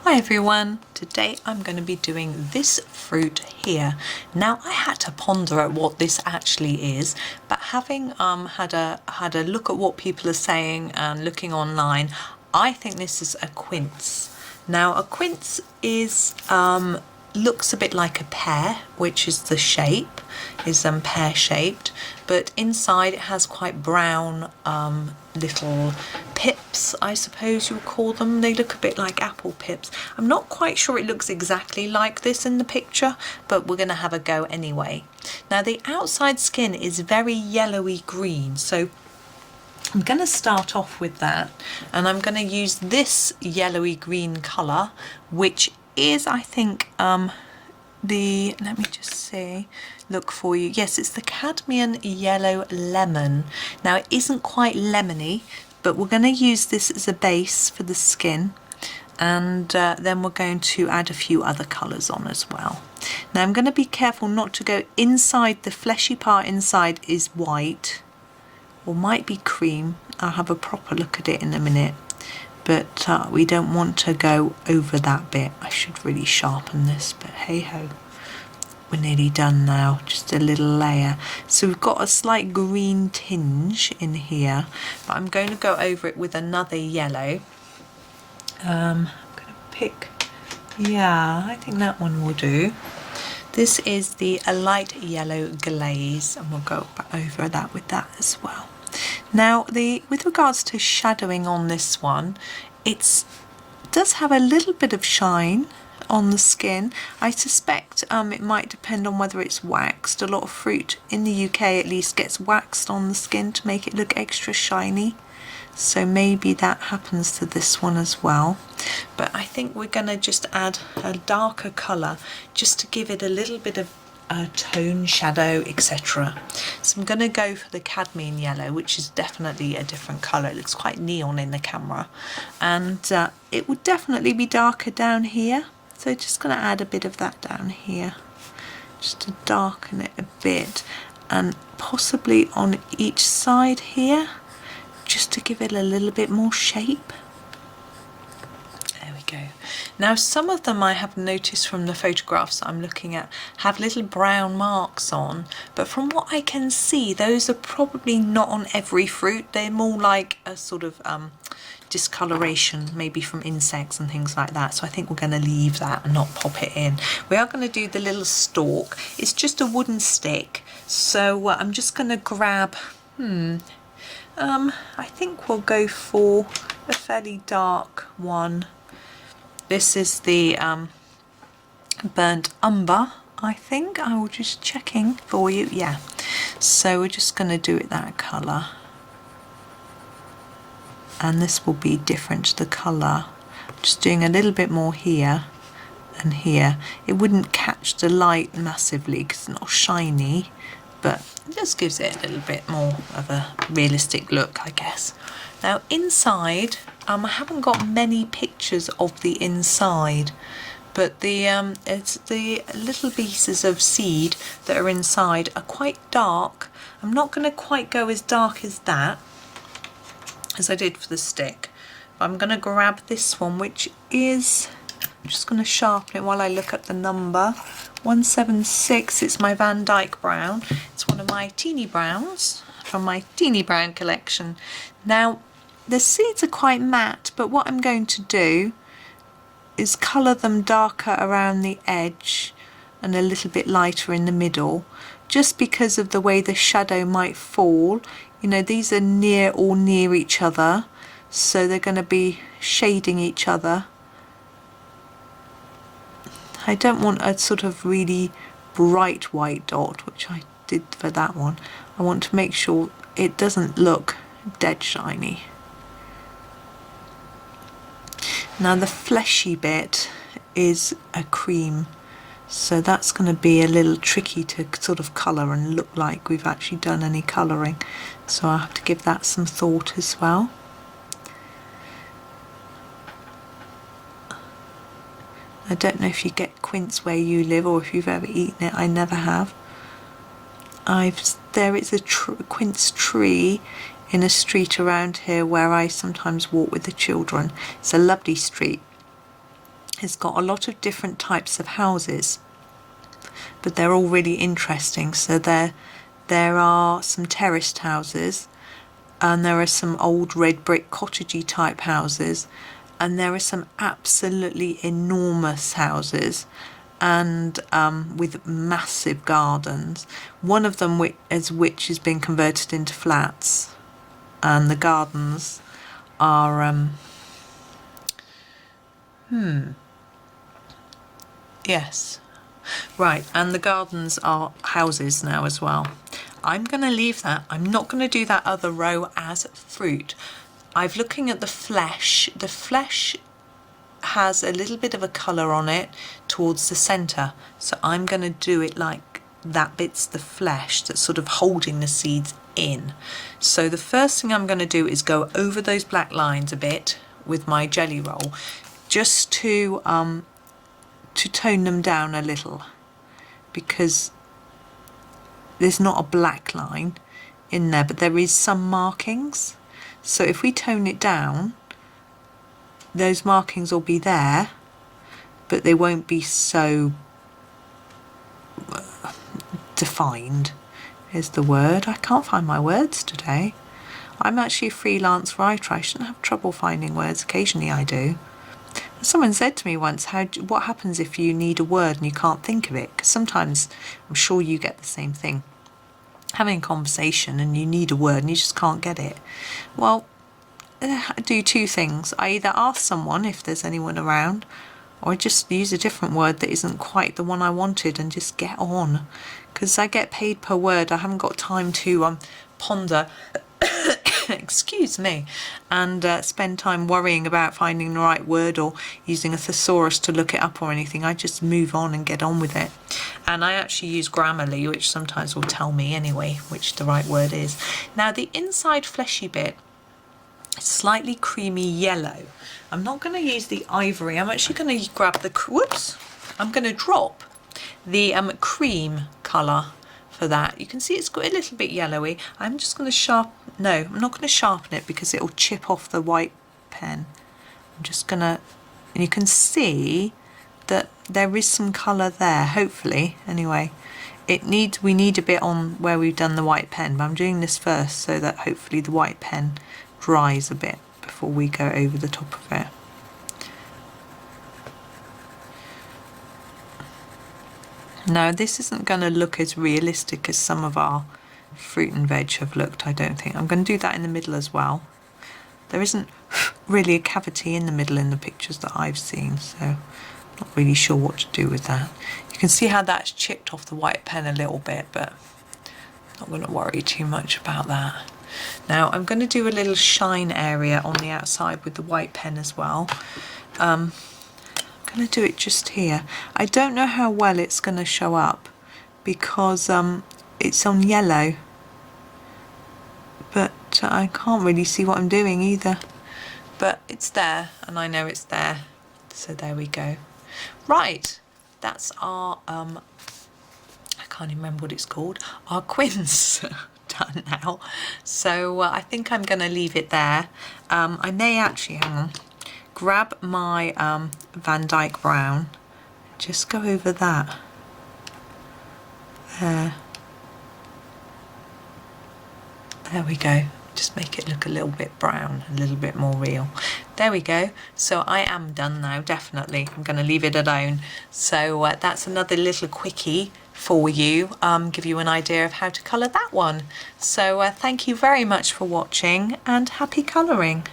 Hi everyone, today I'm going to be doing this fruit here. Now I had to ponder at what this actually is, but having had a look at what people are saying and looking online, I think this is a quince. Now a quince is looks a bit like a pear, which is the shape, is pear shaped, but inside it has quite brown little pips, I suppose you'll call them. They look a bit like apple pips. I'm not quite sure it looks exactly like this in the picture, but we're going to have a go anyway. Now the outside skin is very yellowy green, so I'm going to start off with that, and I'm going to use this yellowy green colour, which is, I think, let me just see, look for you. Yes, it's the Cadmium Yellow Lemon. Now it isn't quite lemony, but we're going to use this as a base for the skin, and then we're going to add a few other colours on as well. Now I'm going to be careful not to go inside. The fleshy part inside is white, or might be cream. I'll have a proper look at it in a minute, but we don't want to go over that bit. I should really sharpen this, but hey ho, we're nearly done now, just a little layer. So we've got a slight green tinge in here, but I'm going to go over it with another yellow. I'm going to pick, yeah, I think that one will do. This is the light yellow glaze, and we'll go over that with that as well. Now with regards to shadowing on this one, it does have a little bit of shine on the skin. I suspect it might depend on whether it's waxed. A lot of fruit in the UK at least gets waxed on the skin to make it look extra shiny, so maybe that happens to this one as well. But I think we're going to just add a darker colour just to give it a little bit of tone, shadow, etc. So I'm going to go for the cadmium yellow, which is definitely a different colour. It looks quite neon in the camera, and it would definitely be darker down here, so just going to add a bit of that down here just to darken it a bit, and possibly on each side here just to give it a little bit more shape. Now some of them I have noticed from the photographs I'm looking at have little brown marks on, but from what I can see those are probably not on every fruit. They're more like a sort of discoloration, maybe from insects and things like that, so I think we're going to leave that and not pop it in. We are going to do the little stalk. It's just a wooden stick, so I'm just going to grab I think we'll go for a fairly dark one. This is the Burnt Umber, I think. I will just checking for you. Yeah. So we're just going to do it that colour. And this will be different to the colour. Just doing a little bit more here and here. It wouldn't catch the light massively because it's not shiny, but it just gives it a little bit more of a realistic look, I guess. Now inside, I haven't got many pictures of the inside, but it's the little pieces of seed that are inside are quite dark. I'm not going to quite go as dark as that as I did for the stick, but I'm going to grab this one, which is, I'm just going to sharpen it while I look at the number. 176. It's my Van Dyck Brown. It's one of my teeny browns from my teeny brown collection. Now the seeds are quite matte, but what I'm going to do is colour them darker around the edge and a little bit lighter in the middle, just because of the way the shadow might fall. You know, these are near each other, so they're going to be shading each other. I don't want a sort of really bright white dot, which I did for that one. I want to make sure it doesn't look dead shiny. Now the fleshy bit is a cream, so that's going to be a little tricky to sort of colour and look like we've actually done any colouring, so I'll have to give that some thought as well. I don't know if you get quince where you live or if you've ever eaten it. I never have. There is a quince tree in a street around here where I sometimes walk with the children. It's a lovely street. has got a lot of different types of houses, but they're all really interesting. So there are some terraced houses, and there are some old red brick cottagey type houses, and there are some absolutely enormous houses, and with massive gardens. One of them which has been converted into flats, and the gardens are yes, right, and the gardens are houses now as well. I'm going to leave that. I'm not going to do that other row as fruit. I'm looking at the flesh. The flesh has a little bit of a colour on it towards the centre, so I'm going to do it like that bit's the flesh that's sort of holding the seeds in. So the first thing I'm going to do is go over those black lines a bit with my jelly roll, just to tone them down a little, because there's not a black line in there, but there is some markings. So if we tone it down, those markings will be there, but they won't be so defined is the word. I can't find my words today. I'm actually a freelance writer. I shouldn't have trouble finding words. Occasionally I do. Someone said to me once, what happens if you need a word and you can't think of it? Because sometimes, I'm sure you get the same thing. Having a conversation and you need a word and you just can't get it. Well, I do two things. I either ask someone if there's anyone around, or I just use a different word that isn't quite the one I wanted and just get on. Because I get paid per word. I haven't got time to ponder, excuse me, and spend time worrying about finding the right word or using a thesaurus to look it up or anything. I just move on and get on with it. And I actually use Grammarly, which sometimes will tell me anyway which the right word is. Now the inside fleshy bit, slightly creamy yellow. I'm not going to use the ivory. I'm actually going to grab the, whoops, I'm going to drop the cream colour for that. You can see it's got a little bit yellowy. I'm just going to I'm not going to sharpen it because it'll chip off the white pen. I'm just going to, and you can see that there is some colour there, hopefully, anyway. We need a bit on where we've done the white pen, but I'm doing this first so that hopefully the white pen dries a bit before we go over the top of it. Now this isn't going to look as realistic as some of our fruit and veg have looked, I don't think. I'm going to do that in the middle as well. There isn't really a cavity in the middle in the pictures that I've seen, so I'm not really sure what to do with that. You can see how that's chipped off the white pen a little bit, but I'm not going to worry too much about that. Now I'm going to do a little shine area on the outside with the white pen as well. I'm going to do it just here. I don't know how well it's going to show up because it's on yellow, but I can't really see what I'm doing either. But it's there, and I know it's there, so there we go. Right, that's our I can't even remember what it's called, our quince done now. So I think I'm going to leave it there. I may actually, hang on, grab my Van Dyck Brown, just go over that there. There we go. Just make it look a little bit brown, a little bit more real. There we go. So I am done now, definitely. I'm going to leave it alone. So that's another little quickie for you, give you an idea of how to colour that one. So thank you very much for watching, and happy colouring.